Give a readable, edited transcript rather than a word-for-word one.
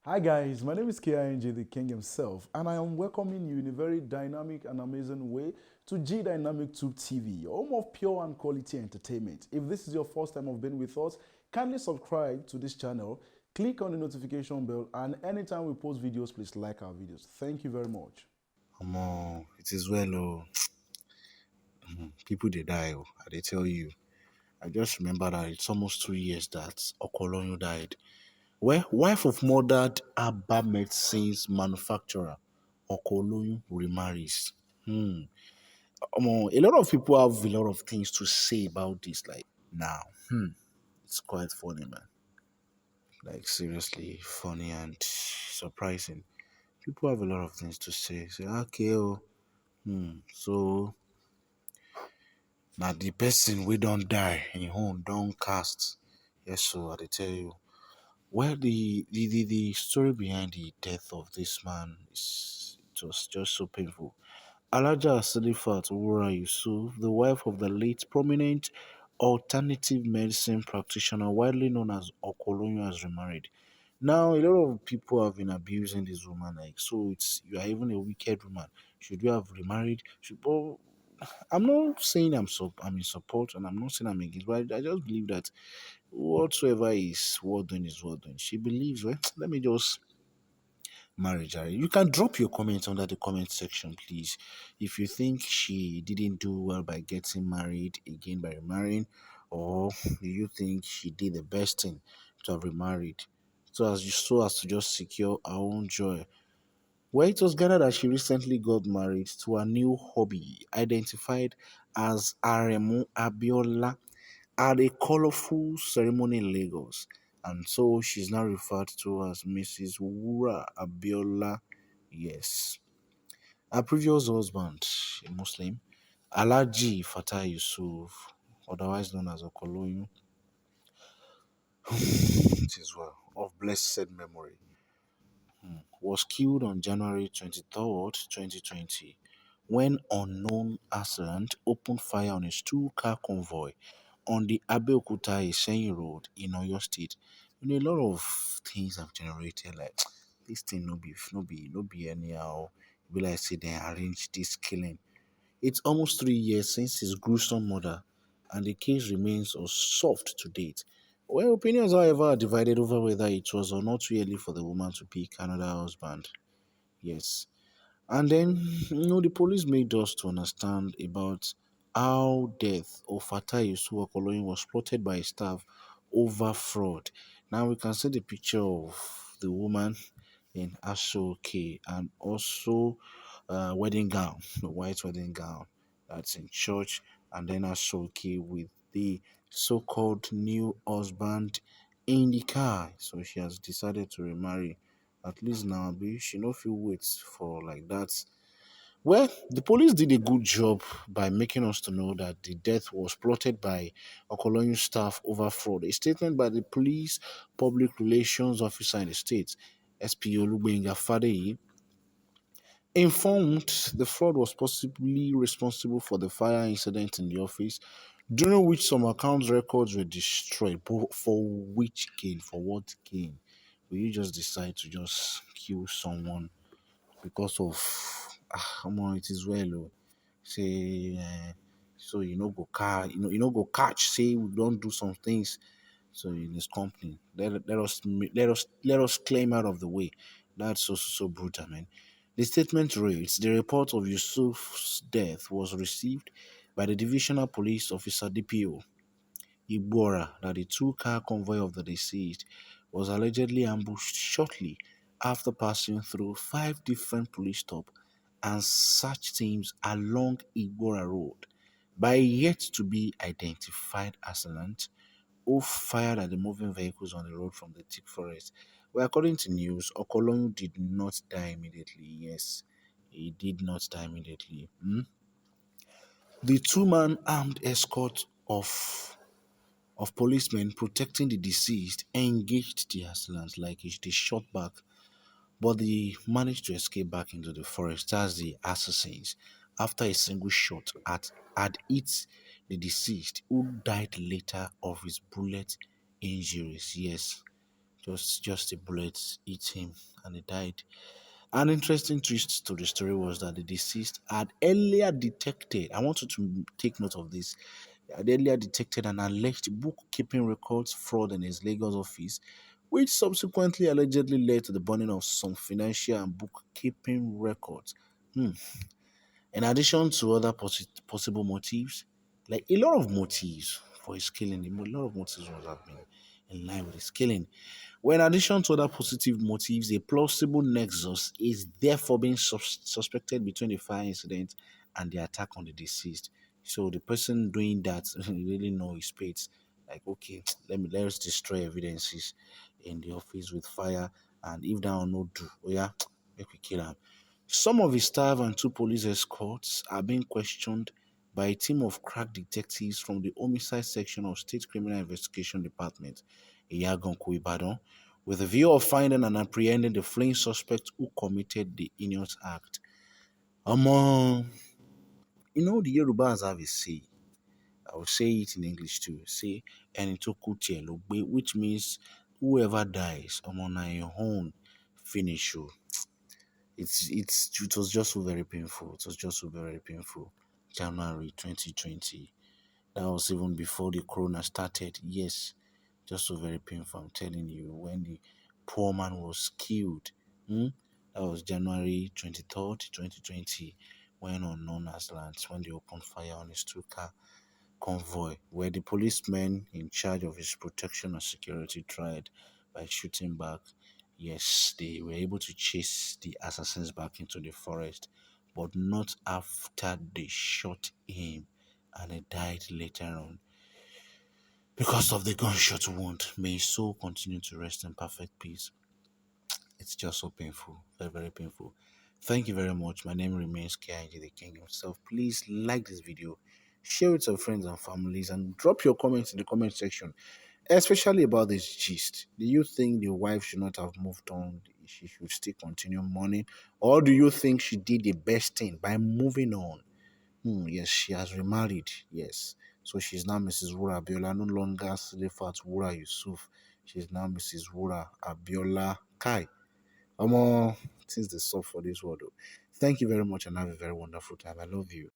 Hi guys, my name is KING, the King himself, and I am welcoming you in a very dynamic and amazing way to G Dynamic Tube TV, home of pure and quality entertainment. If this is your first time of being with us, kindly subscribe to this channel, click on the notification bell, and anytime we post videos, please like our videos. Thank you very much. It is well, oh, people they die, oh, they tell you. I just remember that it's almost 2 years that Oloyun died. Well, wife of murdered Abba medicines manufacturer Oloyun remarries. A lot of people have a lot of things to say about this. Like now, it's quite funny, man. Like seriously funny and surprising. People have a lot of things to say. Say, okay, so now the person we don't die in own don't cast. Yes, so I dey tell you. Well, the story behind the death of this man is it was just so painful. Alaja Salifat Wura Yusuf, the wife of the late prominent alternative medicine practitioner, widely known as Okoloyo, has remarried. Now, a lot of people have been abusing this woman, like, so it's you are even a wicked woman. Should you have remarried? But I'm not saying I'm in support, and I'm not saying I'm against, but I just believe that whatsoever is worth doing is worth doing. She believes, well, let me just marry Jerry. You can drop your comments under the comment section, please. If you think she didn't do well by getting married again by remarrying, or do you think she did the best thing to have remarried so as to just secure her own joy? Well, it was gathered that she recently got married to a new hobby identified as Aremu Abiola at a colorful ceremony in Lagos. And so she's now referred to as Mrs. Wura Abiola. Yes. Her previous husband, a Muslim, Alaji Fatah Yusuf, otherwise known as Okoloyun, it is well, of blessed memory, was killed on January 23rd, 2020, when unknown assailant opened fire on a two-car convoy on the Abeokuta Iseyin Road in Oyo State. A lot of things have generated like this thing no be anyhow. E be like say they arrange this killing. It's almost 3 years since his gruesome murder, and the case remains unsolved to date. Well, opinions, however, are divided over whether it was or not really for the woman to pick another husband. Yes. And then, the police made us to understand about how death of Fatai Yusuf Okoloyin was plotted by staff over fraud. Now we can see the picture of the woman in Ashoke and also wedding gown, the white wedding gown that's in church, and then Ashoke with the so-called new husband in the car. So she has decided to remarry. At least now, she no feel wait for like that. Well, the police did a good job by making us to know that the death was plotted by a colonial staff over fraud. A statement by the police public relations officer in the state, SP Olubenga Fadeyi, informed the fraud was possibly responsible for the fire incident in the office, during which some account records were destroyed. But for which gain? For what gain? Will you just decide to just kill someone because of come on, it is well, oh. Say so you know go catch, say we don't do some things so in this company. Let us claim out of the way. That's so brutal, man. The statement reads: the report of Yusuf's death was received by the divisional police officer DPO Igbora that the two-car convoy of the deceased was allegedly ambushed shortly after passing through five different police stops and search teams along Igbora Road by a yet to be identified assailant who fired at the moving vehicles on the road from the thick forest. Well, according to news, Okolonyu did not die immediately. Yes, he did not die immediately. The two-man armed escort of policemen protecting the deceased engaged the assailants like they shot back, but they managed to escape back into the forest as the assassins after a single shot had hit the deceased, who died later of his bullet injuries. Yes, Just a bullet hit him and he died. An interesting twist to the story was that the deceased had earlier detected, I want you to take note of this, had earlier detected an alleged bookkeeping records fraud in his Lagos office, which subsequently allegedly led to the burning of some financial and bookkeeping records. Hmm. In addition to other possible motives, like a lot of motives for his killing, a lot of motives was happening in line with his killing. Well, in addition to other positive motives, a plausible nexus is therefore being suspected between the fire incident and the attack on the deceased. So the person doing that really know his space. Like, okay, let's destroy evidences in the office with fire, and if that will not do, oh yeah, make we kill him. Some of his staff and two police escorts are being questioned by a team of crack detectives from the homicide section of State Criminal Investigation Department, Iyaganku Ibadan, with a view of finding and apprehending the fleeing suspect who committed the heinous act. Among, the Yorubas have a say. I will say it in English too. Say, and it took which means whoever dies, among your own finish you. It was just so very painful. It was just so very painful. January 2020. That was even before the corona started. Yes, just so very painful. I'm telling you, when the poor man was killed, that was January 23rd, 2020, when unknown lands, when they opened fire on his two-car convoy, where the policemen in charge of his protection and security tried by shooting back. Yes, they were able to chase the assassins back into the forest, but not after they shot him and he died later on because of the gunshot wound. May his soul continue to rest in perfect peace. It's just so painful, very, very painful. Thank you very much. My name remains KIG the King himself. Please like this video, share it with your friends and families, and drop your comments in the comment section, especially about this gist. Do you think the wife should not have moved on? She should still continue mourning? Or do you think she did the best thing by moving on? Yes, she has remarried. Yes. So she's now Mrs. Wura Abiola, no longer Silifat Wura Yusuf. She's now Mrs. Wura Abiola Kai. Things they solve for this world. Though. Thank you very much and have a very wonderful time. I love you.